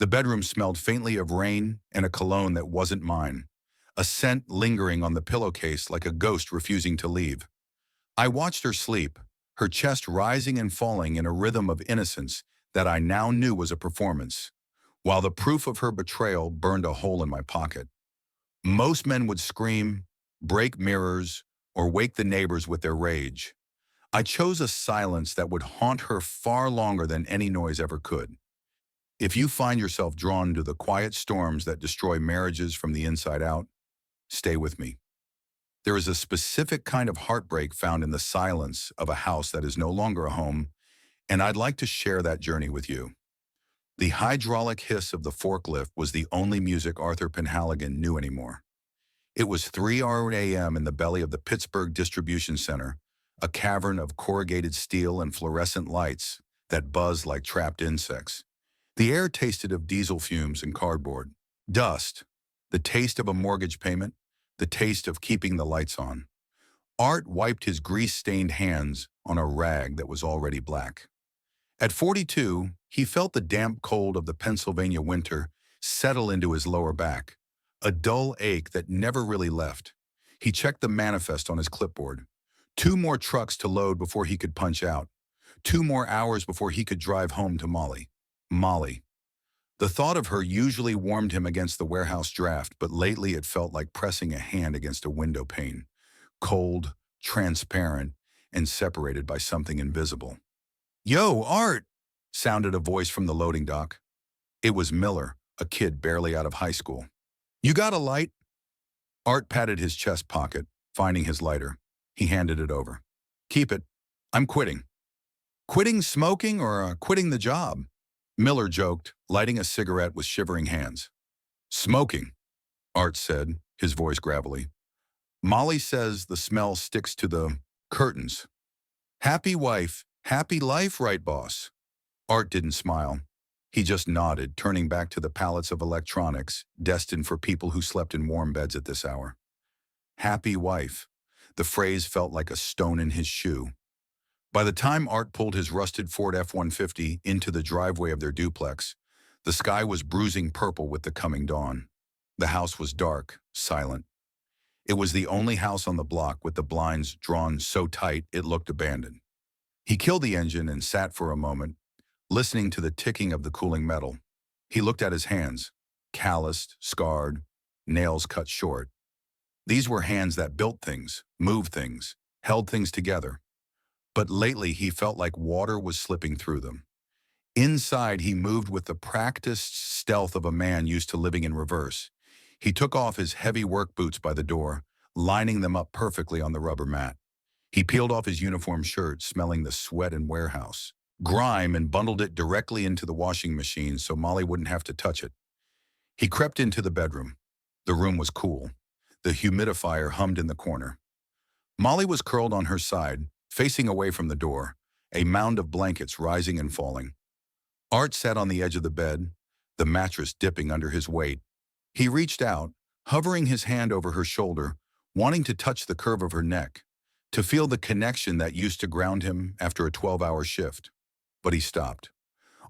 The bedroom smelled faintly of rain and a cologne that wasn't mine, a scent lingering on the pillowcase like a ghost refusing to leave. I watched her sleep, her chest rising and falling in a rhythm of innocence that I now knew was a performance, while the proof of her betrayal burned a hole in my pocket. Most men would scream, break mirrors, or wake the neighbors with their rage. I chose a silence that would haunt her far longer than any noise ever could. If you find yourself drawn to the quiet storms that destroy marriages from the inside out, stay with me. There is a specific kind of heartbreak found in the silence of a house that is no longer a home, and I'd like to share that journey with you. The hydraulic hiss of the forklift was the only music Arthur Penhaligon knew anymore. It was 3 a.m. in the belly of the Pittsburgh Distribution Center, a cavern of corrugated steel and fluorescent lights that buzzed like trapped insects. The air tasted of diesel fumes and cardboard, dust, the taste of a mortgage payment, the taste of keeping the lights on. Art wiped his grease-stained hands on a rag that was already black. At 42, he felt the damp cold of the Pennsylvania winter settle into his lower back, a dull ache that never really left. He checked the manifest on his clipboard. 2 more trucks to load before he could punch out. 2 more hours before he could drive home to Molly. Molly. The thought of her usually warmed him against the warehouse draft, but lately it felt like pressing a hand against a window pane, cold, transparent, and separated by something invisible. "Yo, Art!" sounded a voice from the loading dock. It was Miller, a kid barely out of high school. "You got a light?" Art patted his chest pocket, finding his lighter. He handed it over. "Keep it. I'm quitting." "Quitting smoking or quitting the job?" Miller joked, lighting a cigarette with shivering hands. "Smoking," Art said, his voice gravelly. "Molly says the smell sticks to the curtains." "Happy wife, happy life, right, boss?" Art didn't smile. He just nodded, turning back to the pallets of electronics destined for people who slept in warm beds at this hour. Happy wife. The phrase felt like a stone in his shoe. By the time Art pulled his rusted Ford F-150 into the driveway of their duplex, the sky was bruising purple with the coming dawn. The house was dark, silent. It was the only house on the block with the blinds drawn so tight it looked abandoned. He killed the engine and sat for a moment, listening to the ticking of the cooling metal. He looked at his hands, calloused, scarred, nails cut short. These were hands that built things, moved things, held things together. But lately he felt like water was slipping through them. Inside he moved with the practiced stealth of a man used to living in reverse. He took off his heavy work boots by the door, lining them up perfectly on the rubber mat. He peeled off his uniform shirt, smelling the sweat and warehouse grime, and bundled it directly into the washing machine so Molly wouldn't have to touch it. He crept into the bedroom. The room was cool. The humidifier hummed in the corner. Molly was curled on her side, facing away from the door, a mound of blankets rising and falling. Art sat on the edge of the bed, the mattress dipping under his weight. He reached out, hovering his hand over her shoulder, wanting to touch the curve of her neck, to feel the connection that used to ground him after a 12-hour shift. But he stopped.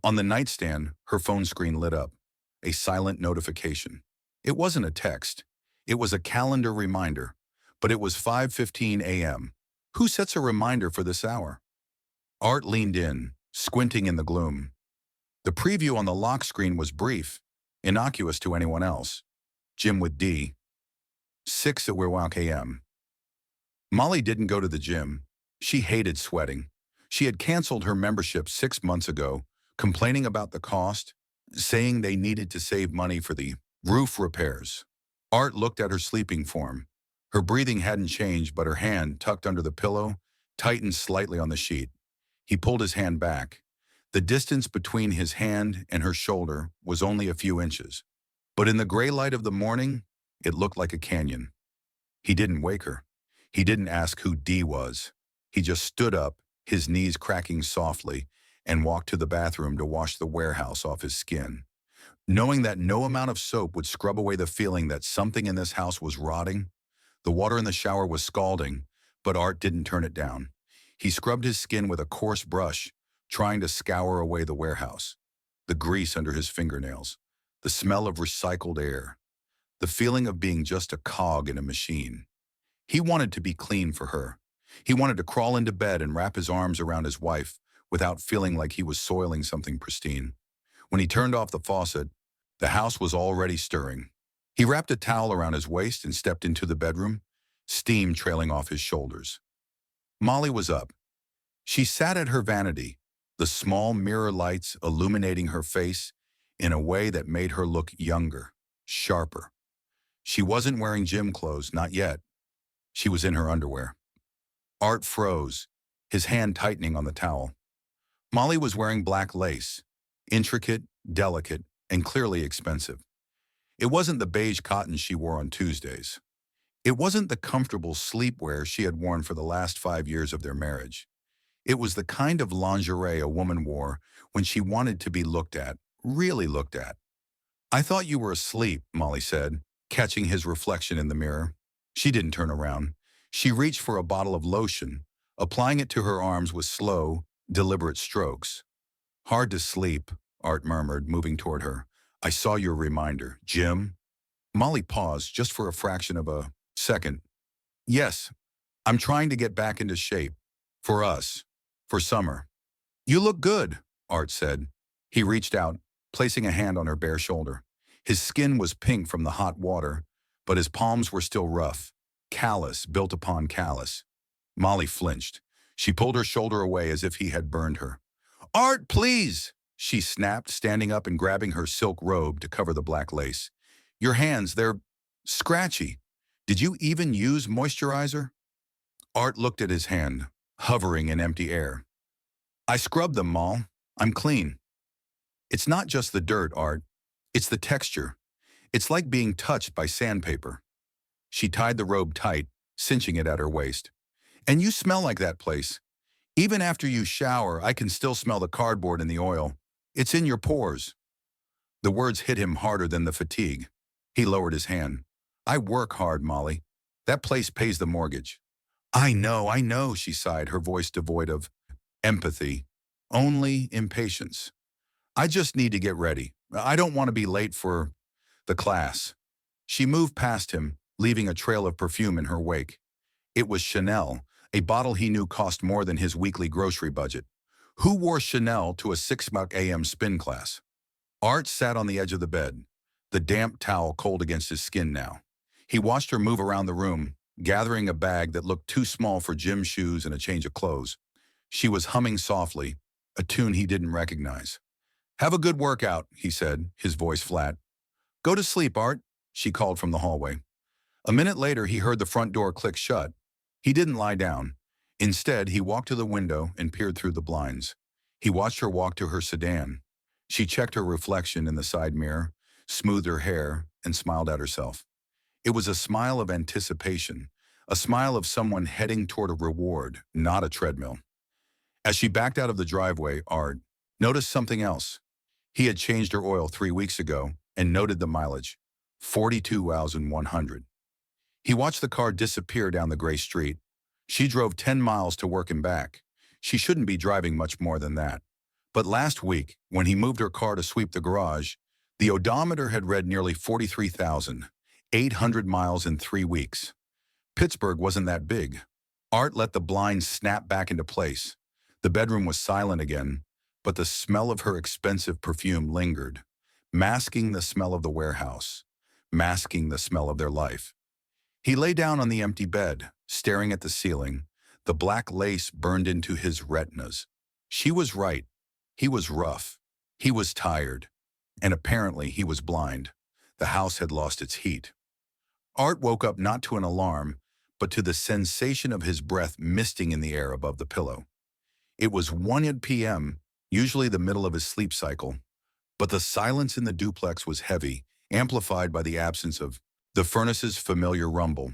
On the nightstand, her phone screen lit up, a silent notification. It wasn't a text. It was a calendar reminder, but it was 5:15 a.m. Who sets a reminder for this hour? Art leaned in, squinting in the gloom. The preview on the lock screen was brief, innocuous to anyone else. Gym with D. 6 a.m. Molly didn't go to the gym. She hated sweating. She had canceled her membership 6 months ago, complaining about the cost, saying they needed to save money for the roof repairs. Art looked at her sleeping form. Her breathing hadn't changed, but her hand, tucked under the pillow, tightened slightly on the sheet. He pulled his hand back. The distance between his hand and her shoulder was only a few inches. But in the gray light of the morning, it looked like a canyon. He didn't wake her. He didn't ask who D was. He just stood up, his knees cracking softly, and walked to the bathroom to wash the warehouse off his skin. Knowing that no amount of soap would scrub away the feeling that something in this house was rotting, the water in the shower was scalding, but Art didn't turn it down. He scrubbed his skin with a coarse brush, trying to scour away the warehouse, the grease under his fingernails, the smell of recycled air, the feeling of being just a cog in a machine. He wanted to be clean for her. He wanted to crawl into bed and wrap his arms around his wife without feeling like he was soiling something pristine. When he turned off the faucet, the house was already stirring. He wrapped a towel around his waist and stepped into the bedroom, steam trailing off his shoulders. Molly was up. She sat at her vanity, the small mirror lights illuminating her face in a way that made her look younger, sharper. She wasn't wearing gym clothes, not yet. She was in her underwear. Art froze, his hand tightening on the towel. Molly was wearing black lace, intricate, delicate, and clearly expensive. It wasn't the beige cotton she wore on Tuesdays. It wasn't the comfortable sleepwear she had worn for the last 5 years of their marriage. It was the kind of lingerie a woman wore when she wanted to be looked at, really looked at. "I thought you were asleep," Molly said, catching his reflection in the mirror. She didn't turn around. She reached for a bottle of lotion, applying it to her arms with slow, deliberate strokes. "Hard to sleep," Art murmured, moving toward her. "I saw your reminder. Jim?" Molly paused just for a fraction of a second. "Yes, I'm trying to get back into shape. For us. For summer." "You look good," Art said. He reached out, placing a hand on her bare shoulder. His skin was pink from the hot water, but his palms were still rough, callus built upon callus. Molly flinched. She pulled her shoulder away as if he had burned her. "Art, please!" she snapped, standing up and grabbing her silk robe to cover the black lace. "Your hands, they're scratchy. Did you even use moisturizer?" Art looked at his hand, hovering in empty air. "I scrubbed them, Moll. I'm clean." "It's not just the dirt, Art. It's the texture. It's like being touched by sandpaper." She tied the robe tight, cinching it at her waist. "And you smell like that place. Even after you shower, I can still smell the cardboard and the oil. It's in your pores." The words hit him harder than the fatigue. He lowered his hand. "I work hard, Molly. That place pays the mortgage." I know," she sighed, her voice devoid of empathy, only impatience. "I just need to get ready. I don't want to be late for the class." She moved past him, leaving a trail of perfume in her wake. It was Chanel, a bottle he knew cost more than his weekly grocery budget. Who wore Chanel to a 6 a.m. spin class? Art sat on the edge of the bed, the damp towel cold against his skin now. He watched her move around the room, gathering a bag that looked too small for gym shoes and a change of clothes. She was humming softly, a tune he didn't recognize. "Have a good workout," he said, his voice flat. "Go to sleep, Art," she called from the hallway. A minute later, he heard the front door click shut. He didn't lie down. Instead, he walked to the window and peered through the blinds. He watched her walk to her sedan. She checked her reflection in the side mirror, smoothed her hair, and smiled at herself. It was a smile of anticipation, a smile of someone heading toward a reward, not a treadmill. As she backed out of the driveway, Art noticed something else. He had changed her oil 3 weeks ago and noted the mileage, 42,100. He watched the car disappear down the gray street. She drove 10 miles to work and back. She shouldn't be driving much more than that. But last week, when he moved her car to sweep the garage, the odometer had read nearly 43,800 miles in 3 weeks. Pittsburgh wasn't that big. Art let the blinds snap back into place. The bedroom was silent again, but the smell of her expensive perfume lingered, masking the smell of the warehouse, masking the smell of their life. He lay down on the empty bed, staring at the ceiling. The black lace burned into his retinas. She was right. He was rough. He was tired. And apparently he was blind. The house had lost its heat. Art woke up not to an alarm, but to the sensation of his breath misting in the air above the pillow. It was 1 p.m., usually the middle of his sleep cycle, but the silence in the duplex was heavy, amplified by the absence of the furnace's familiar rumble.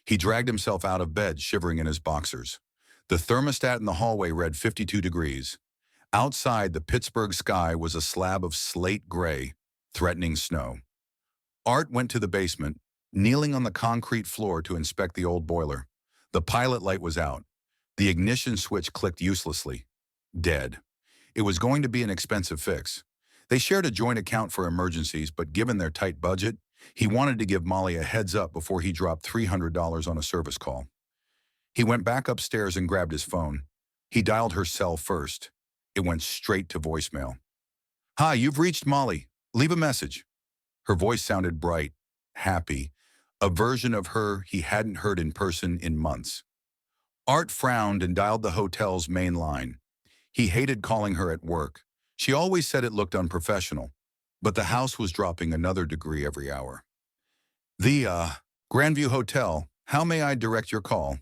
He dragged himself out of bed, shivering in his boxers. The thermostat in the hallway read 52 degrees. Outside, the Pittsburgh sky was a slab of slate gray, threatening snow. Art went to the basement, kneeling on the concrete floor to inspect the old boiler. The pilot light was out. The ignition switch clicked uselessly. Dead. It was going to be an expensive fix. They shared a joint account for emergencies, but given their tight budget, he wanted to give Molly a heads up before he dropped $300 on a service call. He went back upstairs and grabbed his phone. He dialed her cell first. It went straight to voicemail. "Hi, you've reached Molly. Leave a message." Her voice sounded bright, happy, a version of her he hadn't heard in person in months. Art frowned and dialed the hotel's main line. He hated calling her at work. She always said it looked unprofessional, but the house was dropping another degree every hour. The Grandview Hotel, how may I direct your call?"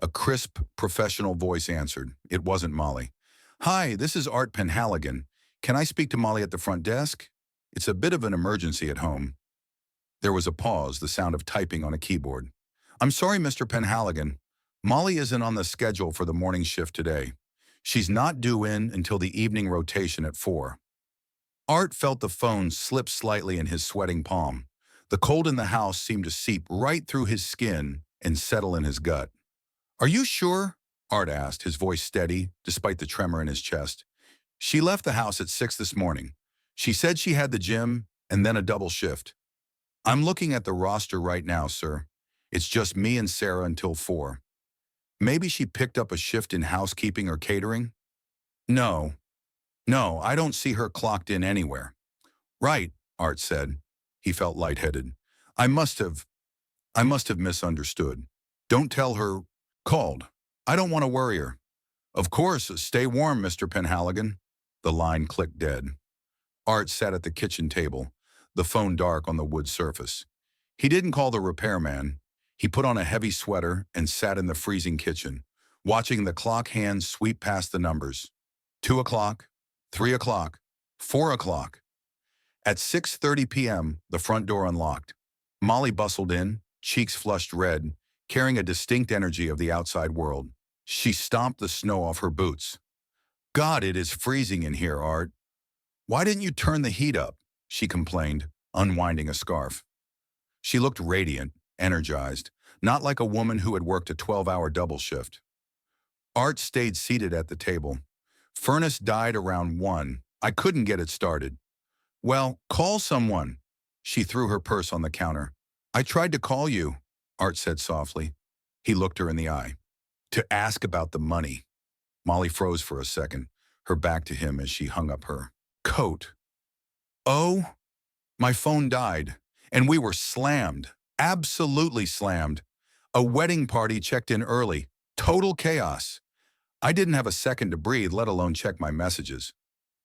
A crisp, professional voice answered. It wasn't Molly. "Hi, this is Art Penhaligon. Can I speak to Molly at the front desk? It's a bit of an emergency at home." There was a pause, the sound of typing on a keyboard. "I'm sorry, Mr. Penhaligon. Molly isn't on the schedule for the morning shift today. She's not due in until the evening rotation at 4. Art felt the phone slip slightly in his sweating palm. The cold in the house seemed to seep right through his skin and settle in his gut. "Are you sure?" Art asked, his voice steady, despite the tremor in his chest. "She left the house at 6 this morning. She said she had the gym and then a double shift." "I'm looking at the roster right now, sir. It's just me and Sarah until 4. Maybe she picked up a shift in housekeeping or catering?" No, I don't see her clocked in anywhere." "Right," Art said. He felt lightheaded. I must have misunderstood. Don't tell her called. I don't want to worry her." "Of course, stay warm, Mr. Penhaligon." The line clicked dead. Art sat at the kitchen table, the phone dark on the wood surface. He didn't call the repairman. He put on a heavy sweater and sat in the freezing kitchen, watching the clock hands sweep past the numbers. 2 o'clock, 3 o'clock, 4 o'clock. At 6:30 p.m., the front door unlocked. Molly bustled in, cheeks flushed red, carrying a distinct energy of the outside world. She stomped the snow off her boots. "God, it is freezing in here, Art." "Why didn't you turn the heat up?" she complained, unwinding a scarf. She looked radiant, energized, not like a woman who had worked a 12-hour double shift. Art stayed seated at the table. "Furnace died around 1. I couldn't get it started." "Well, call someone." She threw her purse on the counter. "I tried to call you," Art said softly. He looked her in the eye. "To ask about the money." Molly froze for a second, her back to him as she hung up her coat. "Oh, my phone died, and we were slammed, absolutely slammed. A wedding party checked in early, total chaos. I didn't have a second to breathe, let alone check my messages."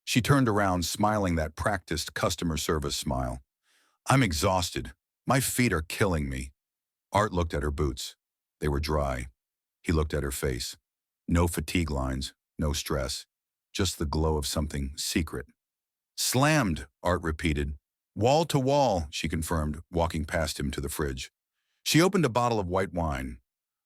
She turned around, smiling that practiced customer service smile. "I'm exhausted. My feet are killing me." Art looked at her boots. They were dry. He looked at her face. No fatigue lines, no stress, just the glow of something secret. "Slammed," Art repeated. "Wall to wall," she confirmed, walking past him to the fridge. She opened a bottle of white wine.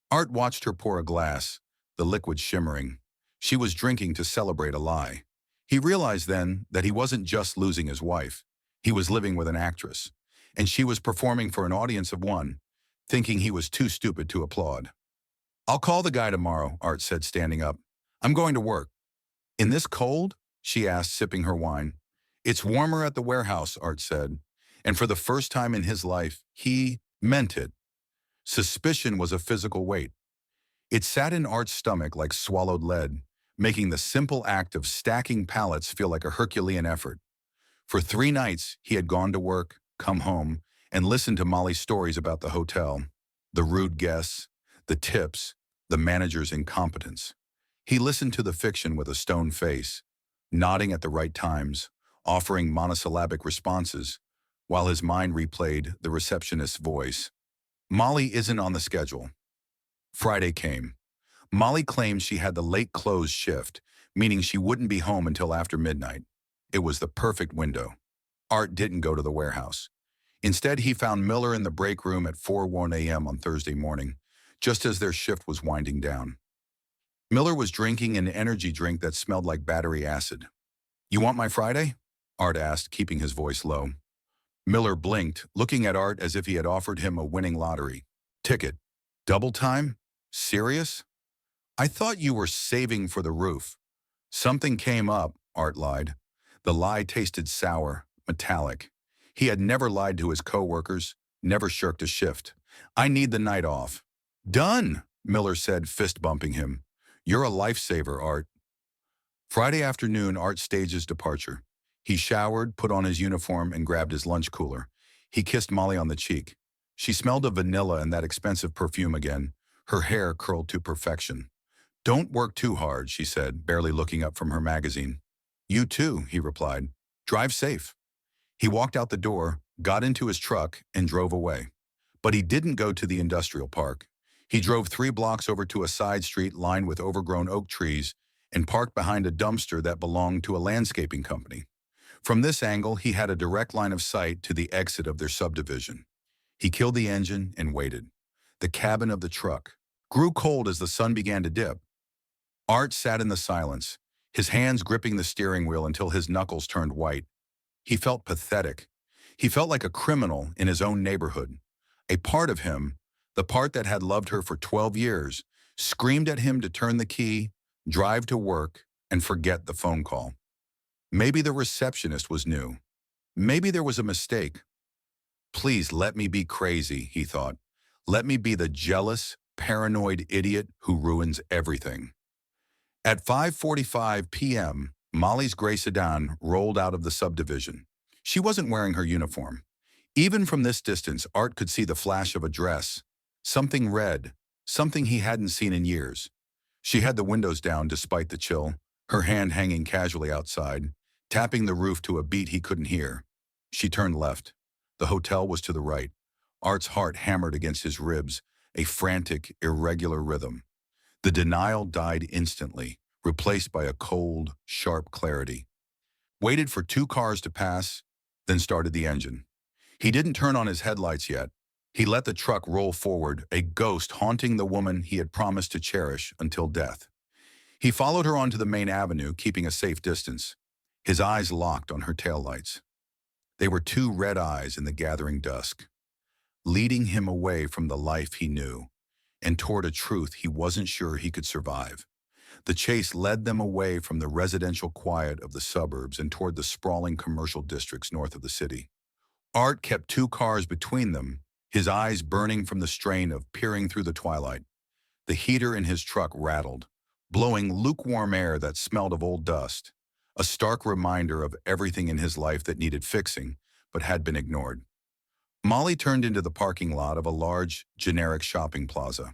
Art watched her pour a glass, the liquid shimmering. She was drinking to celebrate a lie. He realized then that he wasn't just losing his wife. He was living with an actress, and she was performing for an audience of one, thinking he was too stupid to applaud. "I'll call the guy tomorrow," Art said, standing up. "I'm going to work." "In this cold?" she asked, sipping her wine. "It's warmer at the warehouse," Art said, and for the first time in his life, he meant it. Suspicion was a physical weight. It sat in Art's stomach like swallowed lead, making the simple act of stacking pallets feel like a Herculean effort. For 3 nights, he had gone to work, come home, and listened to Molly's stories about the hotel, the rude guests, the tips, the manager's incompetence. He listened to the fiction with a stone face, nodding at the right times, offering monosyllabic responses, while his mind replayed the receptionist's voice. "Molly isn't on the schedule." Friday came. Molly claimed she had the late close shift, meaning she wouldn't be home until after midnight. It was the perfect window. Art didn't go to the warehouse. Instead, he found Miller in the break room at 4:01 a.m. on Thursday morning, just as their shift was winding down. Miller was drinking an energy drink that smelled like battery acid. "You want my Friday?" Art asked, keeping his voice low. Miller blinked, looking at Art as if he had offered him a winning lottery ticket. "Double time? Serious?" "I thought you were saving for the roof." "Something came up," Art lied. The lie tasted sour, metallic. He had never lied to his coworkers, never shirked a shift. "I need the night off." "Done," Miller said, fist bumping him. "You're a lifesaver, Art." Friday afternoon, Art staged his departure. He showered, put on his uniform, and grabbed his lunch cooler. He kissed Molly on the cheek. She smelled of vanilla and that expensive perfume again, her hair curled to perfection. "Don't work too hard," she said, barely looking up from her magazine. "You too," he replied. "Drive safe." He walked out the door, got into his truck, and drove away. But he didn't go to the industrial park. He drove 3 blocks over to a side street lined with overgrown oak trees and parked behind a dumpster that belonged to a landscaping company. From this angle, he had a direct line of sight to the exit of their subdivision. He killed the engine and waited. The cabin of the truck grew cold as the sun began to dip. Art sat in the silence, his hands gripping the steering wheel until his knuckles turned white. He felt pathetic. He felt like a criminal in his own neighborhood. A part of him, the part that had loved her for 12 years, screamed at him to turn the key, drive to work, and forget the phone call. Maybe the receptionist was new. Maybe there was a mistake. "Please let me be crazy," he thought. "Let me be the jealous, paranoid idiot who ruins everything." At 5:45 p.m., Molly's gray sedan rolled out of the subdivision. She wasn't wearing her uniform. Even from this distance, Art could see the flash of a dress, something red, something he hadn't seen in years. She had the windows down despite the chill, her hand hanging casually outside, tapping the roof to a beat he couldn't hear. She turned left. The hotel was to the right. Art's heart hammered against his ribs, a frantic, irregular rhythm. The denial died instantly, replaced by a cold, sharp clarity. Waited for 2 cars to pass, then started the engine. He didn't turn on his headlights yet. He let the truck roll forward, a ghost haunting the woman he had promised to cherish until death. He followed her onto the main avenue, keeping a safe distance. His eyes locked on her taillights. They were 2 red eyes in the gathering dusk, leading him away from the life he knew and toward a truth he wasn't sure he could survive. The chase led them away from the residential quiet of the suburbs and toward the sprawling commercial districts north of the city. Art kept 2 cars between them, his eyes burning from the strain of peering through the twilight. The heater in his truck rattled, blowing lukewarm air that smelled of old dust, a stark reminder of everything in his life that needed fixing but had been ignored. Molly turned into the parking lot of a large, generic shopping plaza.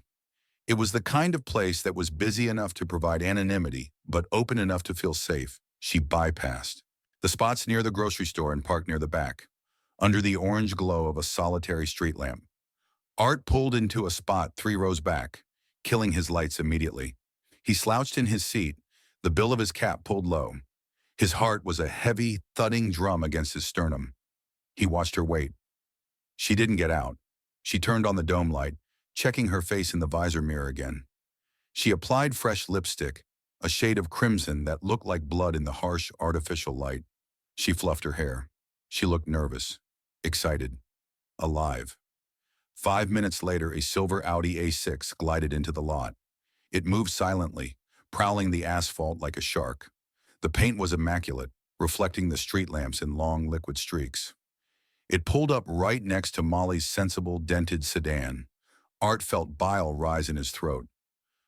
It was the kind of place that was busy enough to provide anonymity, but open enough to feel safe. She bypassed the spots near the grocery store and parked near the back, under the orange glow of a solitary street lamp. Art pulled into a spot 3 rows back, killing his lights immediately. He slouched in his seat, the bill of his cap pulled low. His heart was a heavy, thudding drum against his sternum. He watched her wait. She didn't get out. She turned on the dome light, checking her face in the visor mirror again. She applied fresh lipstick, a shade of crimson that looked like blood in the harsh, artificial light. She fluffed her hair. She looked nervous, excited, alive. 5 minutes later, a silver Audi A6 glided into the lot. It moved silently, prowling the asphalt like a shark. The paint was immaculate, reflecting the street lamps in long liquid streaks. It pulled up right next to Molly's sensible, dented sedan. Art felt bile rise in his throat.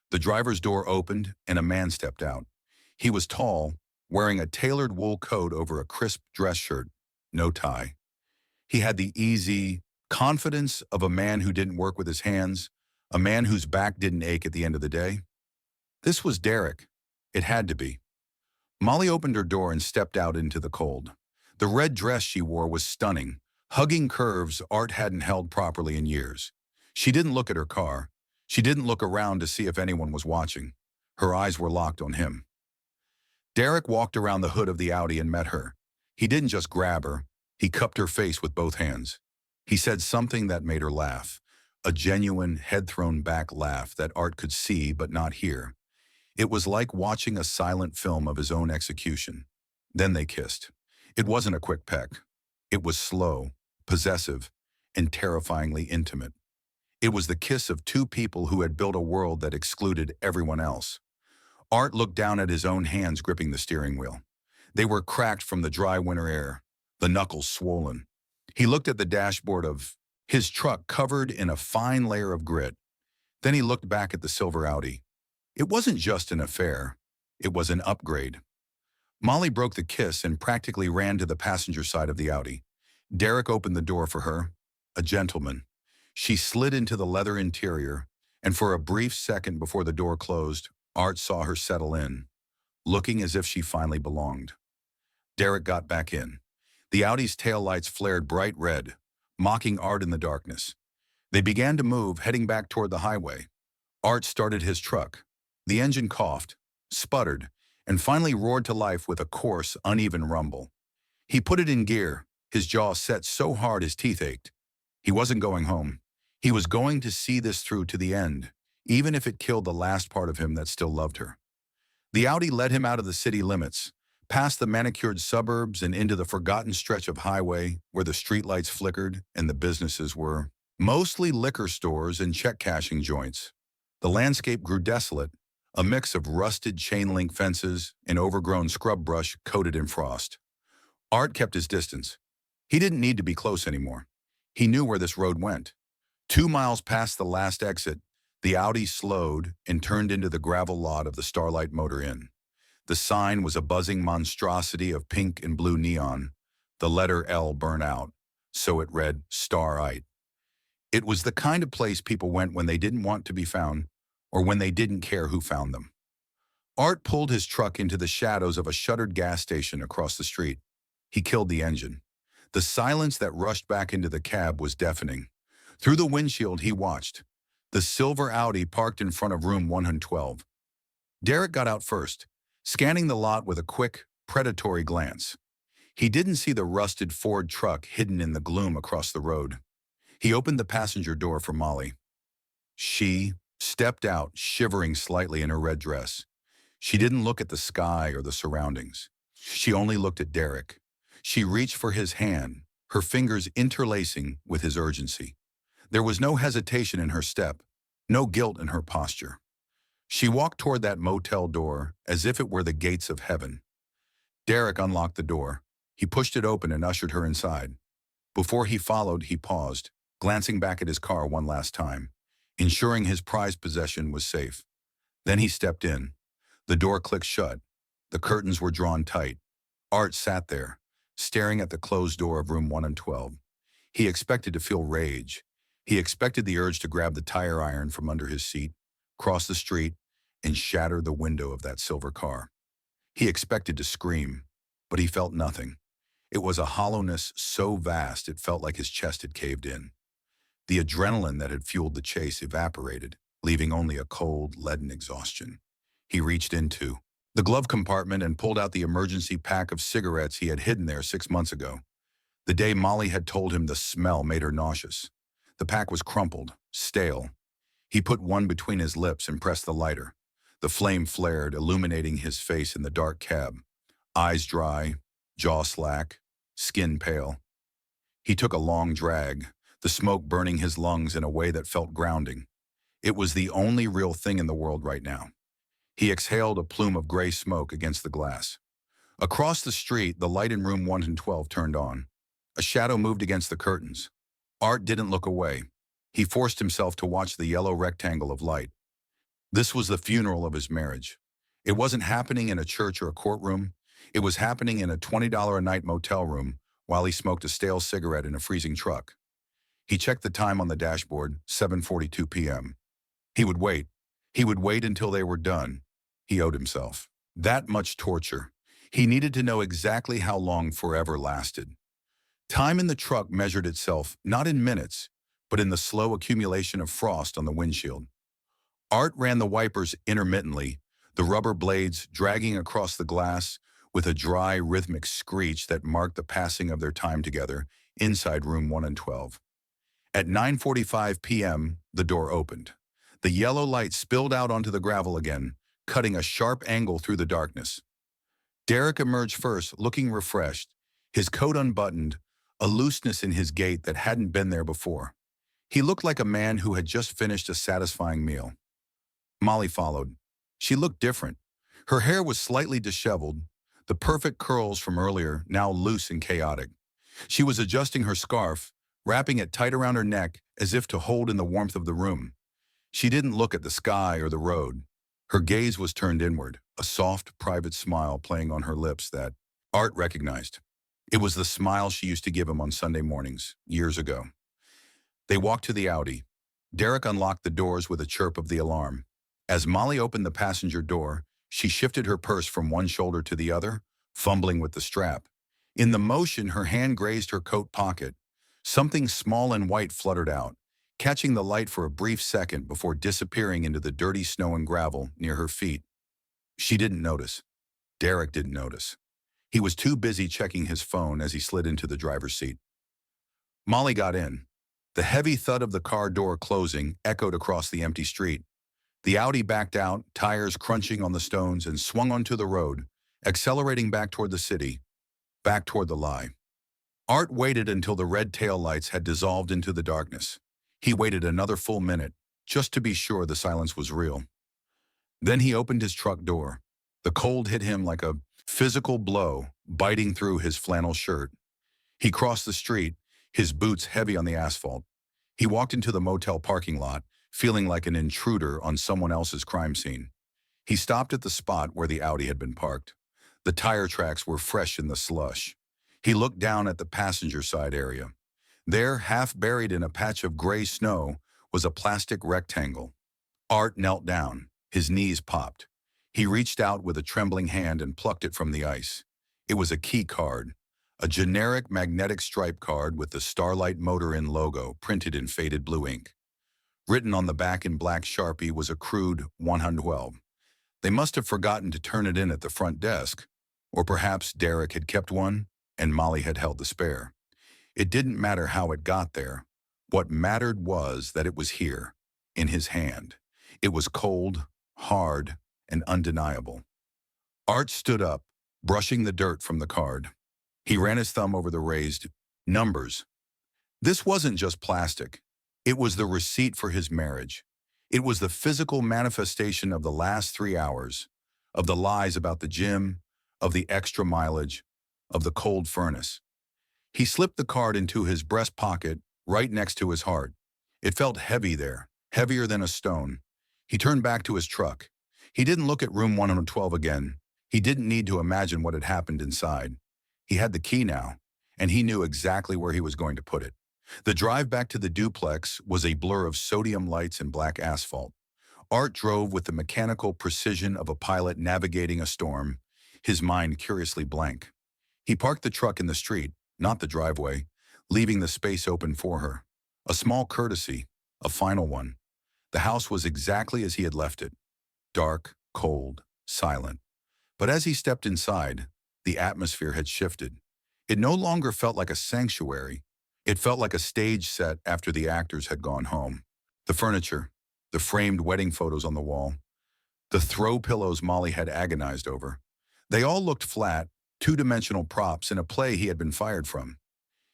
The driver's door opened and a man stepped out. He was tall, wearing a tailored wool coat over a crisp dress shirt, no tie. He had the easy confidence of a man who didn't work with his hands, a man whose back didn't ache at the end of the day. This was Derek. It had to be. Molly opened her door and stepped out into the cold. The red dress she wore was stunning, hugging curves Art hadn't held properly in years. She didn't look at her car. She didn't look around to see if anyone was watching. Her eyes were locked on him. Derek walked around the hood of the Audi and met her. He didn't just grab her. He cupped her face with both hands. He said something that made her laugh, a genuine head-thrown-back laugh that Art could see but not hear. It was like watching a silent film of his own execution. Then they kissed. It wasn't a quick peck. It was slow, possessive, and terrifyingly intimate. It was the kiss of 2 people who had built a world that excluded everyone else. Art looked down at his own hands gripping the steering wheel. They were cracked from the dry winter air, the knuckles swollen. He looked at the dashboard of his truck covered in a fine layer of grit. Then he looked back at the silver Audi. It wasn't just an affair. It was an upgrade. Molly broke the kiss and practically ran to the passenger side of the Audi. Derek opened the door for her, a gentleman. She slid into the leather interior, and for a brief second before the door closed, Art saw her settle in, looking as if she finally belonged. Derek got back in. The Audi's taillights flared bright red, mocking Art in the darkness. They began to move, heading back toward the highway. Art started his truck. The engine coughed, sputtered, and finally roared to life with a coarse, uneven rumble. He put it in gear, his jaw set so hard his teeth ached. He wasn't going home. He was going to see this through to the end, even if it killed the last part of him that still loved her. The Audi led him out of the city limits, past the manicured suburbs and into the forgotten stretch of highway where the streetlights flickered and the businesses were mostly liquor stores and check-cashing joints. The landscape grew desolate, a mix of rusted chain-link fences and overgrown scrub brush coated in frost. Art kept his distance. He didn't need to be close anymore. He knew where this road went. 2 miles past the last exit, the Audi slowed and turned into the gravel lot of the Starlight Motor Inn. The sign was a buzzing monstrosity of pink and blue neon, the letter L burned out, so it read Starlight. It was the kind of place people went when they didn't want to be found or when they didn't care who found them. Art pulled his truck into the shadows of a shuttered gas station across the street. He killed the engine. The silence that rushed back into the cab was deafening. Through the windshield he watched. The silver Audi parked in front of room 112. Derek got out first, scanning the lot with a quick, predatory glance. He didn't see the rusted Ford truck hidden in the gloom across the road. He opened the passenger door for Molly. She stepped out, shivering slightly in her red dress. She didn't look at the sky or the surroundings. She only looked at Derek. She reached for his hand, her fingers interlacing with his urgency. There was no hesitation in her step, no guilt in her posture. She walked toward that motel door as if it were the gates of heaven. Derek unlocked the door. He pushed it open and ushered her inside. Before he followed, he paused, glancing back at his car one last time, ensuring his prized possession was safe. Then he stepped in. The door clicked shut. The curtains were drawn tight. Art sat there, staring at the closed door of room 112. He expected to feel rage. He expected the urge to grab the tire iron from under his seat, cross the street, and shatter the window of that silver car. He expected to scream, but he felt nothing. It was a hollowness so vast it felt like his chest had caved in. The adrenaline that had fueled the chase evaporated, leaving only a cold, leaden exhaustion. He reached into the glove compartment and pulled out the emergency pack of cigarettes he had hidden there 6 months ago. The day Molly had told him the smell made her nauseous. The pack was crumpled, stale. He put one between his lips and pressed the lighter. The flame flared, illuminating his face in the dark cab. Eyes dry, jaw slack, skin pale. He took a long drag, the smoke burning his lungs in a way that felt grounding. It was the only real thing in the world right now. He exhaled a plume of gray smoke against the glass. Across the street, the light in room 112 turned on. A shadow moved against the curtains. Art didn't look away. He forced himself to watch the yellow rectangle of light. This was the funeral of his marriage. It wasn't happening in a church or a courtroom. It was happening in a $20 a night motel room while he smoked a stale cigarette in a freezing truck. He checked the time on the dashboard, 7:42 p.m. He would wait. He would wait until they were done. He owed himself that much torture. He needed to know exactly how long forever lasted. Time in the truck measured itself not in minutes, but in the slow accumulation of frost on the windshield. Art ran the wipers intermittently, the rubber blades dragging across the glass with a dry, rhythmic screech that marked the passing of their time together inside room 112. At 9:45 p.m., the door opened. The yellow light spilled out onto the gravel again, cutting a sharp angle through the darkness. Derek emerged first, looking refreshed, his coat unbuttoned, a looseness in his gait that hadn't been there before. He looked like a man who had just finished a satisfying meal. Molly followed. She looked different. Her hair was slightly disheveled, the perfect curls from earlier now loose and chaotic. She was adjusting her scarf, wrapping it tight around her neck as if to hold in the warmth of the room. She didn't look at the sky or the road. Her gaze was turned inward, a soft, private smile playing on her lips that Art recognized. It was the smile she used to give him on Sunday mornings, years ago. They walked to the Audi. Derek unlocked the doors with a chirp of the alarm. As Molly opened the passenger door, she shifted her purse from one shoulder to the other, fumbling with the strap. In the motion, her hand grazed her coat pocket. Something small and white fluttered out, catching the light for a brief second before disappearing into the dirty snow and gravel near her feet. She didn't notice. Derek didn't notice. He was too busy checking his phone as he slid into the driver's seat. Molly got in. The heavy thud of the car door closing echoed across the empty street. The Audi backed out, tires crunching on the stones, and swung onto the road, accelerating back toward the city, back toward the lie. Art waited until the red taillights had dissolved into the darkness. He waited another full minute, just to be sure the silence was real. Then he opened his truck door. The cold hit him like a physical blow, biting through his flannel shirt. He crossed the street, his boots heavy on the asphalt. He walked into the motel parking lot, feeling like an intruder on someone else's crime scene. He stopped at the spot where the Audi had been parked. The tire tracks were fresh in the slush. He looked down at the passenger side area. There, half buried in a patch of gray snow, was a plastic rectangle. Art knelt down. His knees popped. He reached out with a trembling hand and plucked it from the ice. It was a key card, a generic magnetic stripe card with the Starlight Motor Inn logo printed in faded blue ink. Written on the back in black Sharpie was a crude 112. They must have forgotten to turn it in at the front desk, or perhaps Derek had kept one and Molly had held the spare. It didn't matter how it got there. What mattered was that it was here, in his hand. It was cold, hard, and undeniable. Art stood up, brushing the dirt from the card. He ran his thumb over the raised numbers. This wasn't just plastic. It was the receipt for his marriage. It was the physical manifestation of the last 3 hours, of the lies about the gym, of the extra mileage, of the cold furnace. He slipped the card into his breast pocket, right next to his heart. It felt heavy there, heavier than a stone. He turned back to his truck. He didn't look at room 112 again. He didn't need to imagine what had happened inside. He had the key now, and he knew exactly where he was going to put it. The drive back to the duplex was a blur of sodium lights and black asphalt. Art drove with the mechanical precision of a pilot navigating a storm, his mind curiously blank. He parked the truck in the street, not the driveway, leaving the space open for her. A small courtesy, a final one. The house was exactly as he had left it. Dark, cold, silent. But as he stepped inside, the atmosphere had shifted. It no longer felt like a sanctuary. It felt like a stage set after the actors had gone home. The furniture, the framed wedding photos on the wall, the throw pillows Molly had agonized over. They all looked flat, two-dimensional props in a play he had been fired from.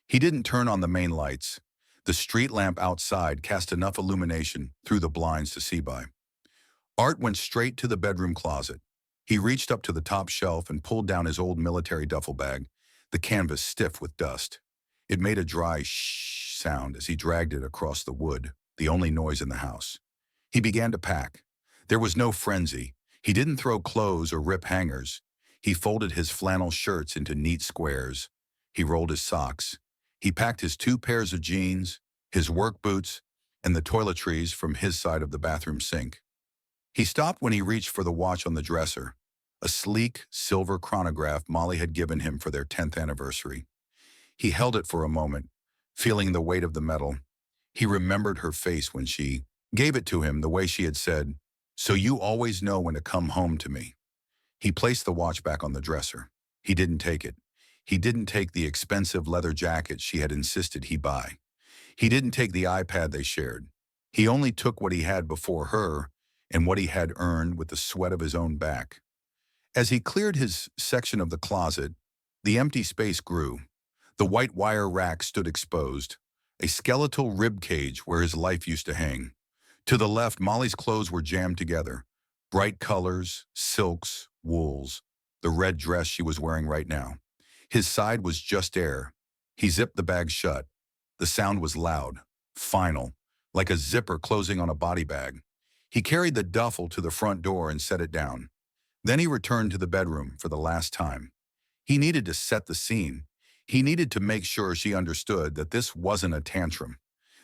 He didn't turn on the main lights. The street lamp outside cast enough illumination through the blinds to see by. Art went straight to the bedroom closet. He reached up to the top shelf and pulled down his old military duffel bag, the canvas stiff with dust. It made a dry shh sound as he dragged it across the wood, the only noise in the house. He began to pack. There was no frenzy. He didn't throw clothes or rip hangers. He folded his flannel shirts into neat squares. He rolled his socks. He packed his 2 pairs of jeans, his work boots, and the toiletries from his side of the bathroom sink. He stopped when he reached for the watch on the dresser, a sleek, silver chronograph Molly had given him for their 10th anniversary. He held it for a moment, feeling the weight of the metal. He remembered her face when she gave it to him the way she had said, "So you always know when to come home to me." He placed the watch back on the dresser. He didn't take it. He didn't take the expensive leather jacket she had insisted he buy. He didn't take the iPad they shared. He only took what he had before her and what he had earned with the sweat of his own back. As he cleared his section of the closet, the empty space grew. The white wire rack stood exposed, a skeletal rib cage where his life used to hang. To the left, Molly's clothes were jammed together. Bright colors, silks, wools. the red dress she was wearing right now. His side was just air. He zipped the bag shut. The sound was loud, final, like a zipper closing on a body bag. He carried the duffel to the front door and set it down. Then he returned to the bedroom for the last time. He needed to set the scene. He needed to make sure she understood that this wasn't a tantrum.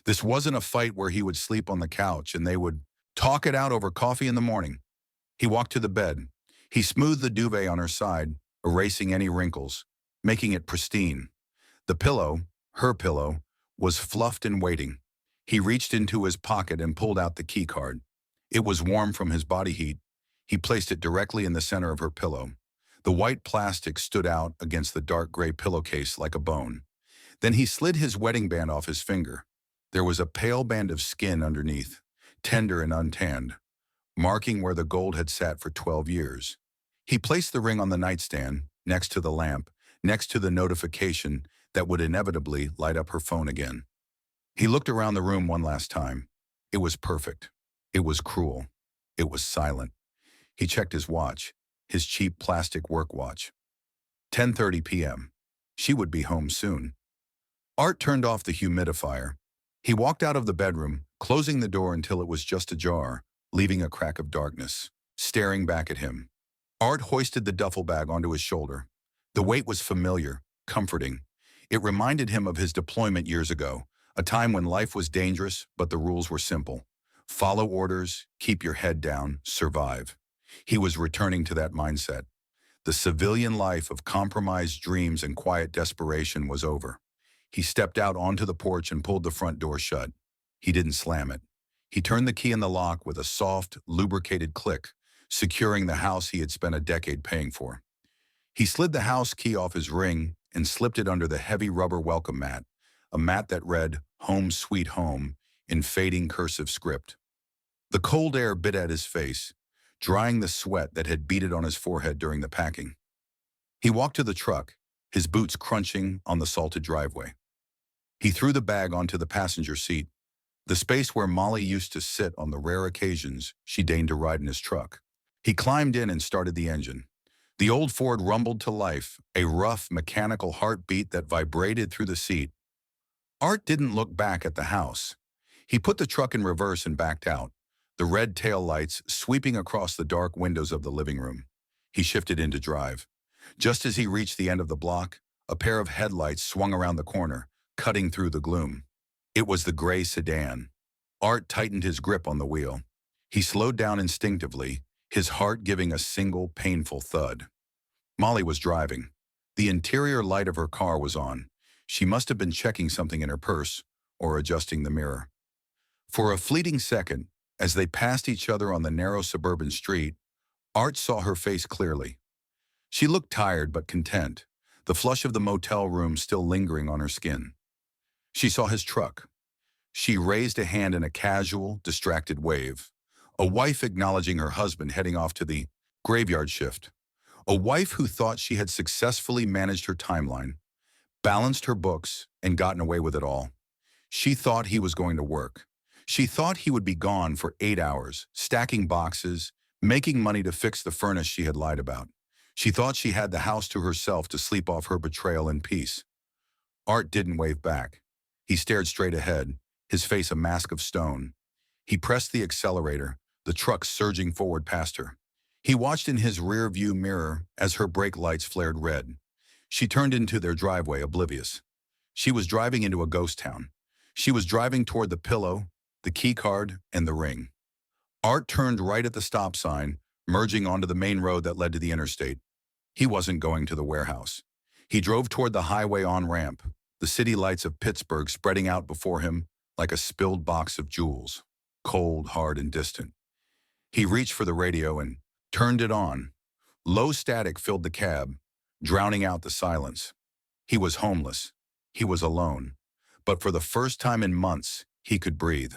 This wasn't a fight where he would sleep on the couch and they would talk it out over coffee in the morning. He walked to the bed. He smoothed the duvet on her side, erasing any wrinkles, making it pristine. The pillow, her pillow, was fluffed and waiting. He reached into his pocket and pulled out the key card. It was warm from his body heat. He placed it directly in the center of her pillow. The white plastic stood out against the dark gray pillowcase like a bone. Then he slid his wedding band off his finger. There was a pale band of skin underneath, tender and untanned, marking where the gold had sat for 12 years. He placed the ring on the nightstand, next to the lamp, next to the notification that would inevitably light up her phone again. He looked around the room one last time. It was perfect. It was cruel. It was silent. He checked his watch, his cheap plastic work watch. 10:30 p.m. She would be home soon. Art turned off the humidifier. He walked out of the bedroom, closing the door until it was just ajar, leaving a crack of darkness, staring back at him. Art hoisted the duffel bag onto his shoulder. The weight was familiar, comforting. It reminded him of his deployment years ago, a time when life was dangerous, but the rules were simple. Follow orders, keep your head down, survive. He was returning to that mindset. The civilian life of compromised dreams and quiet desperation was over. He stepped out onto the porch and pulled the front door shut. He didn't slam it. He turned the key in the lock with a soft, lubricated click, securing the house he had spent a decade paying for. He slid the house key off his ring and slipped it under the heavy rubber welcome mat, a mat that read, "Home Sweet Home," in fading cursive script. The cold air bit at his face, drying the sweat that had beaded on his forehead during the packing. He walked to the truck, his boots crunching on the salted driveway. He threw the bag onto the passenger seat, the space where Molly used to sit on the rare occasions she deigned to ride in his truck. He climbed in and started the engine. The old Ford rumbled to life, a rough, mechanical heartbeat that vibrated through the seat. Art didn't look back at the house. He put the truck in reverse and backed out, the red tail lights sweeping across the dark windows of the living room. He shifted into drive. Just as he reached the end of the block, a pair of headlights swung around the corner, cutting through the gloom. It was the gray sedan. Art tightened his grip on the wheel. He slowed down instinctively, his heart giving a single painful thud. Molly was driving. The interior light of her car was on. She must have been checking something in her purse or adjusting the mirror. For a fleeting second, as they passed each other on the narrow suburban street, Art saw her face clearly. She looked tired but content, the flush of the motel room still lingering on her skin. She saw his truck. She raised a hand in a casual, distracted wave. A wife acknowledging her husband heading off to the graveyard shift. A wife who thought she had successfully managed her timeline, balanced her books, and gotten away with it all. She thought he was going to work. She thought he would be gone for 8 hours, stacking boxes, making money to fix the furnace she had lied about. She thought she had the house to herself to sleep off her betrayal in peace. Art didn't wave back. He stared straight ahead, his face a mask of stone. He pressed the accelerator, the truck surging forward past her. He watched in his rear-view mirror as her brake lights flared red. She turned into their driveway, oblivious. She was driving into a ghost town. She was driving toward the pillow, the key card, and the ring. Art turned right at the stop sign, merging onto the main road that led to the interstate. He wasn't going to the warehouse. He drove toward the highway on-ramp, the city lights of Pittsburgh spreading out before him like a spilled box of jewels, cold, hard, and distant. He reached for the radio and turned it on. Low static filled the cab, drowning out the silence. He was homeless. He was alone. But for the first time in months, he could breathe.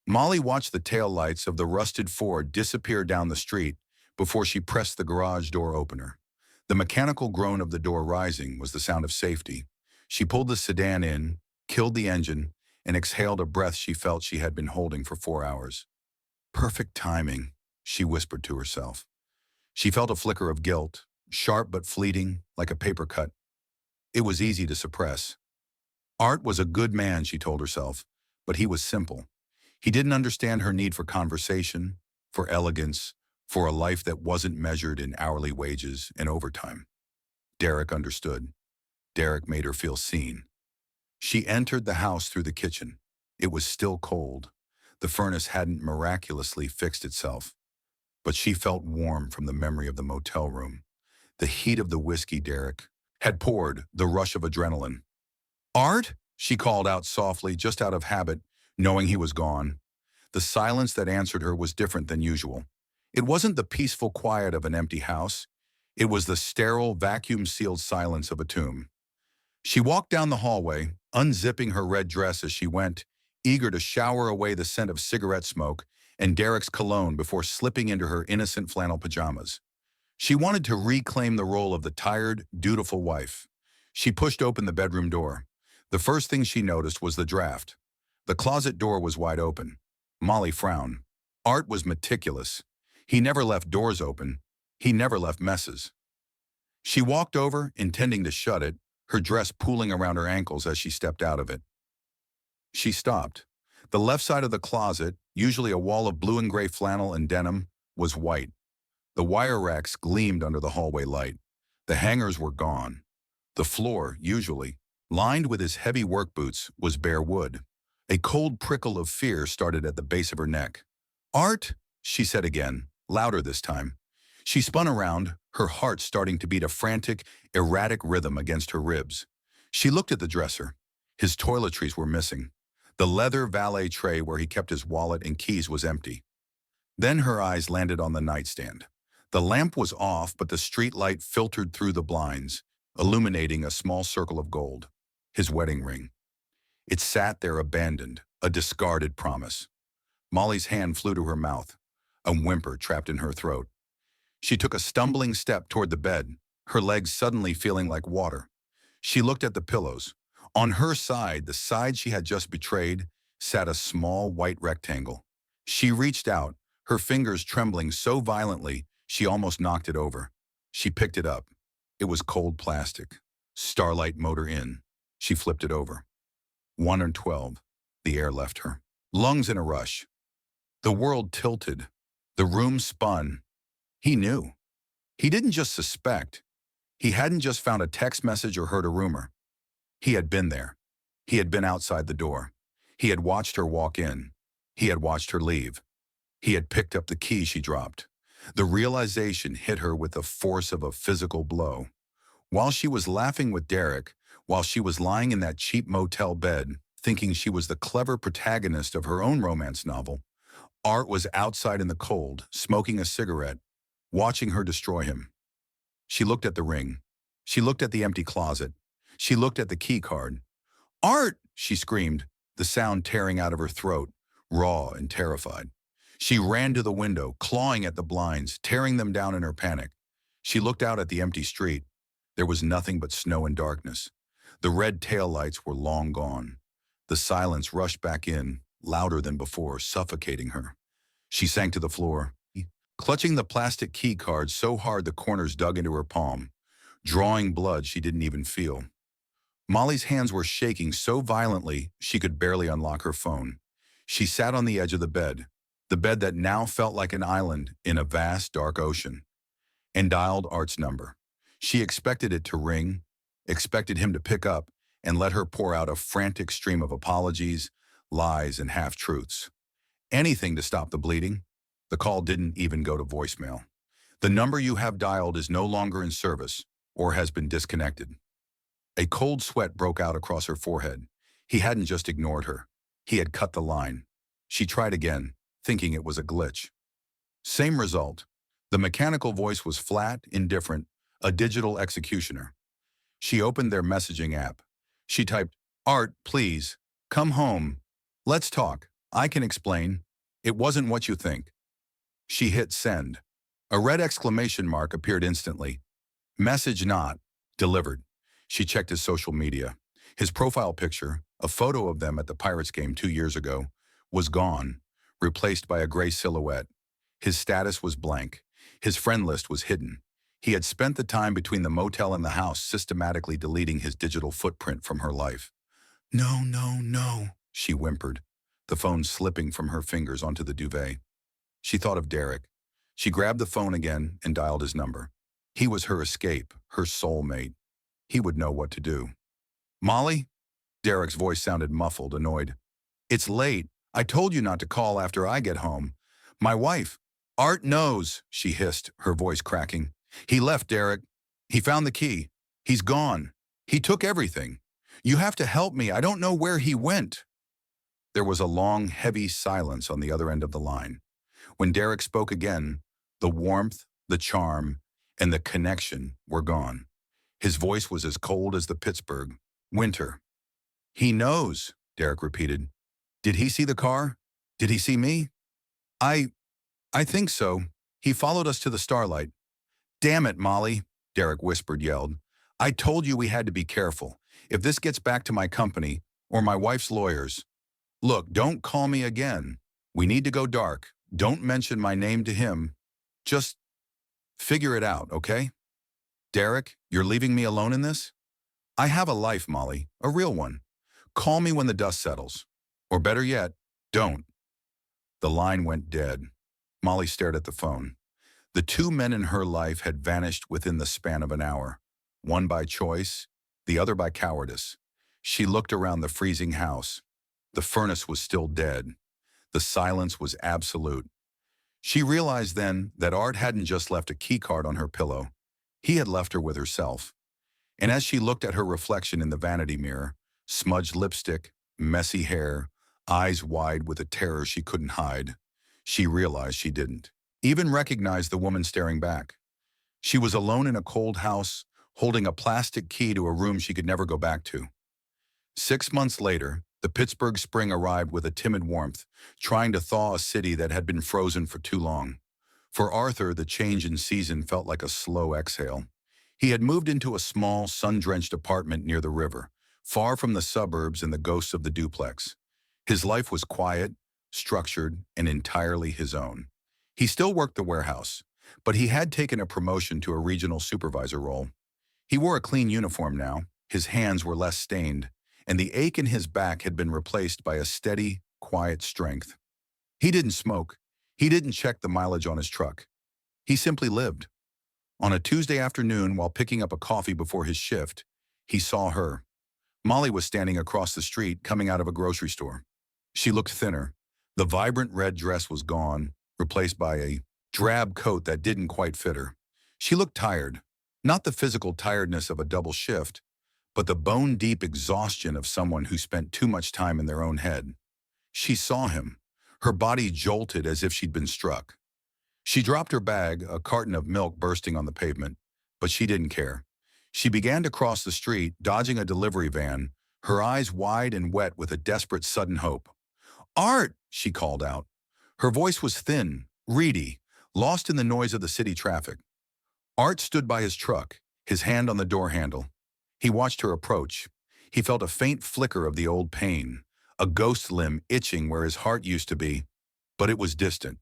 Molly watched the taillights of the rusted Ford disappear down the street before she pressed the garage door opener. The mechanical groan of the door rising was the sound of safety. She pulled the sedan in, killed the engine, and exhaled a breath she felt she had been holding for 4 hours. Perfect timing, she whispered to herself. She felt a flicker of guilt, sharp but fleeting, like a paper cut. It was easy to suppress. Art was a good man, she told herself, but he was simple. He didn't understand her need for conversation, for elegance, for a life that wasn't measured in hourly wages and overtime. Derek understood. Derek made her feel seen. She entered the house through the kitchen. It was still cold. The furnace hadn't miraculously fixed itself, but she felt warm from the memory of the motel room. The heat of the whiskey Derek had poured, the rush of adrenaline. "Art?" she called out softly, just out of habit, knowing he was gone. The silence that answered her was different than usual. It wasn't the peaceful quiet of an empty house. It was the sterile, vacuum-sealed silence of a tomb. She walked down the hallway, unzipping her red dress as she went, eager to shower away the scent of cigarette smoke and Derek's cologne before slipping into her innocent flannel pajamas. She wanted to reclaim the role of the tired, dutiful wife. She pushed open the bedroom door. The first thing she noticed was the draft. The closet door was wide open. Molly frowned. Art was meticulous. He never left doors open. He never left messes. She walked over, intending to shut it, her dress pooling around her ankles as she stepped out of it. She stopped. The left side of the closet, usually a wall of blue and gray flannel and denim, was white. The wire racks gleamed under the hallway light. The hangers were gone. The floor, usually lined with his heavy work boots, was bare wood. A cold prickle of fear started at the base of her neck. "Art?" she said again, louder this time. She spun around, her heart starting to beat a frantic, erratic rhythm against her ribs. She looked at the dresser. His toiletries were missing. The leather valet tray where he kept his wallet and keys was empty. Then her eyes landed on the nightstand. The lamp was off, but the street light filtered through the blinds, illuminating a small circle of gold. His wedding ring. It sat there abandoned, a discarded promise. Molly's hand flew to her mouth, a whimper trapped in her throat. She took a stumbling step toward the bed, her legs suddenly feeling like water. She looked at the pillows. On her side, the side she had just betrayed, sat a small white rectangle. She reached out, her fingers trembling so violently she almost knocked it over. She picked it up. It was cold plastic. Starlight motor in. She flipped it over. 1:12. The air left her. Lungs in a rush. The world tilted. The room spun. He knew. He didn't just suspect. He hadn't just found a text message or heard a rumor. He had been there. He had been outside the door. He had watched her walk in. He had watched her leave. He had picked up the key she dropped. The realization hit her with the force of a physical blow. While she was laughing with Derek, while she was lying in that cheap motel bed, thinking she was the clever protagonist of her own romance novel, Art was outside in the cold, smoking a cigarette, watching her destroy him. She looked at the ring. She looked at the empty closet. She looked at the key card. "Art!" she screamed, the sound tearing out of her throat, raw and terrified. She ran to the window, clawing at the blinds, tearing them down in her panic. She looked out at the empty street. There was nothing but snow and darkness. The red taillights were long gone. The silence rushed back in, louder than before, suffocating her. She sank to the floor, clutching the plastic key card so hard the corners dug into her palm, drawing blood she didn't even feel. Molly's hands were shaking so violently she could barely unlock her phone. She sat on the edge of the bed that now felt like an island in a vast, dark ocean, and dialed Art's number. She expected it to ring, expected him to pick up, and let her pour out a frantic stream of apologies, lies, and half-truths. Anything to stop the bleeding. The call didn't even go to voicemail. "The number you have dialed is no longer in service or has been disconnected." A cold sweat broke out across her forehead. He hadn't just ignored her. He had cut the line. She tried again, thinking it was a glitch. Same result. The mechanical voice was flat, indifferent, a digital executioner. She opened their messaging app. She typed, "Art, please, come home. Let's talk. I can explain. It wasn't what you think." She hit send. A red exclamation mark appeared instantly. Message not delivered. She checked his social media. His profile picture, a photo of them at the Pirates game 2 years ago, was gone, replaced by a gray silhouette. His status was blank. His friend list was hidden. He had spent the time between the motel and the house systematically deleting his digital footprint from her life. No, no, no, she whimpered, the phone slipping from her fingers onto the duvet. She thought of Derek. She grabbed the phone again and dialed his number. He was her escape, her soulmate. He would know what to do. Molly? Derek's voice sounded muffled, annoyed. It's late. I told you not to call after I get home. My wife. Art knows, she hissed, her voice cracking. He left, Derek. He found the key. He's gone. He took everything. You have to help me. I don't know where he went. There was a long, heavy silence on the other end of the line. When Derek spoke again, the warmth, the charm, and the connection were gone. His voice was as cold as the Pittsburgh winter. He knows, Derek repeated. Did he see the car? Did he see me? I think so. He followed us to the Starlight. Damn it, Molly, Derek yelled. I told you we had to be careful. If this gets back to my company or my wife's lawyers. Look, don't call me again. We need to go dark. Don't mention my name to him. Just figure it out, okay? Derek, you're leaving me alone in this? I have a life, Molly, a real one. Call me when the dust settles. Or better yet, don't. The line went dead. Molly stared at the phone. The two men in her life had vanished within the span of an hour, one by choice, the other by cowardice. She looked around the freezing house. The furnace was still dead. The silence was absolute. She realized then that Art hadn't just left a keycard on her pillow. He had left her with herself. And as she looked at her reflection in the vanity mirror, smudged lipstick, messy hair, eyes wide with a terror she couldn't hide, she realized she didn't even recognize the woman staring back. She was alone in a cold house, holding a plastic key to a room she could never go back to. 6 months later, the Pittsburgh spring arrived with a timid warmth, trying to thaw a city that had been frozen for too long. For Arthur, the change in season felt like a slow exhale. He had moved into a small, sun-drenched apartment near the river, far from the suburbs and the ghosts of the duplex. His life was quiet, structured, and entirely his own. He still worked the warehouse, but he had taken a promotion to a regional supervisor role. He wore a clean uniform now, his hands were less stained, and the ache in his back had been replaced by a steady, quiet strength. He didn't smoke. He didn't check the mileage on his truck. He simply lived. On a Tuesday afternoon, while picking up a coffee before his shift, he saw her. Molly was standing across the street, coming out of a grocery store. She looked thinner. The vibrant red dress was gone, replaced by a drab coat that didn't quite fit her. She looked tired, not the physical tiredness of a double shift, but the bone-deep exhaustion of someone who spent too much time in their own head. She saw him. Her body jolted as if she'd been struck. She dropped her bag, a carton of milk bursting on the pavement, but she didn't care. She began to cross the street, dodging a delivery van, her eyes wide and wet with a desperate sudden hope. Art, she called out. Her voice was thin, reedy, lost in the noise of the city traffic. Art stood by his truck, his hand on the door handle. He watched her approach. He felt a faint flicker of the old pain, a ghost limb itching where his heart used to be, but it was distant.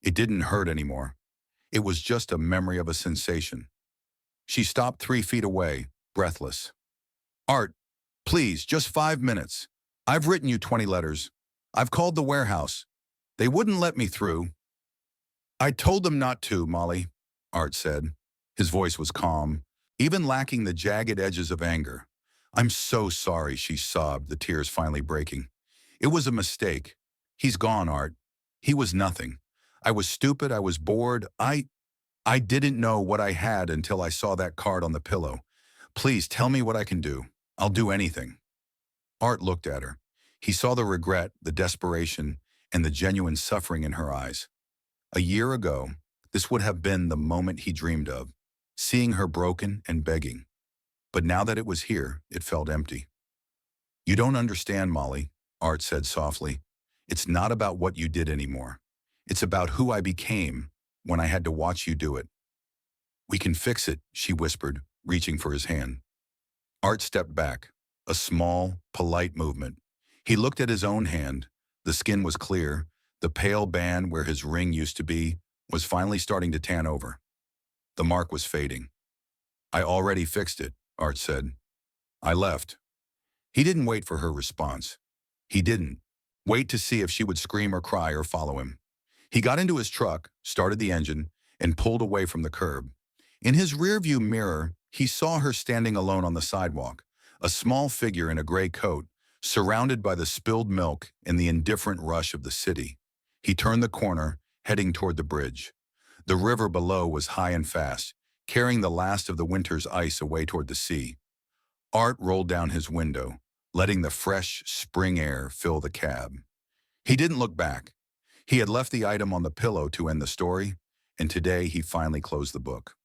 It didn't hurt anymore. It was just a memory of a sensation. She stopped 3 feet away, breathless. Art, please, just 5 minutes. I've written you 20 letters. I've called the warehouse. They wouldn't let me through. I told them not to, Molly, Art said. His voice was calm, even lacking the jagged edges of anger. I'm so sorry, she sobbed, the tears finally breaking. It was a mistake. He's gone, Art. He was nothing. I was stupid, I was bored. I didn't know what I had until I saw that card on the pillow. Please tell me what I can do. I'll do anything. Art looked at her. He saw the regret, the desperation, and the genuine suffering in her eyes. A year ago, this would have been the moment he dreamed of, seeing her broken and begging. But now that it was here, it felt empty. You don't understand, Molly, Art said softly. It's not about what you did anymore. It's about who I became when I had to watch you do it. We can fix it, she whispered, reaching for his hand. Art stepped back, a small, polite movement. He looked at his own hand. The skin was clear. The pale band where his ring used to be was finally starting to tan over. The mark was fading. I already fixed it, Art said. I left. He didn't wait for her response. He didn't wait to see if she would scream or cry or follow him. He got into his truck, started the engine, and pulled away from the curb. In his rearview mirror, he saw her standing alone on the sidewalk, a small figure in a gray coat, surrounded by the spilled milk and the indifferent rush of the city. He turned the corner, heading toward the bridge. The river below was high and fast, carrying the last of the winter's ice away toward the sea. Art rolled down his window, letting the fresh spring air fill the cab. He didn't look back. He had left the item on the pillow to end the story, and today he finally closed the book.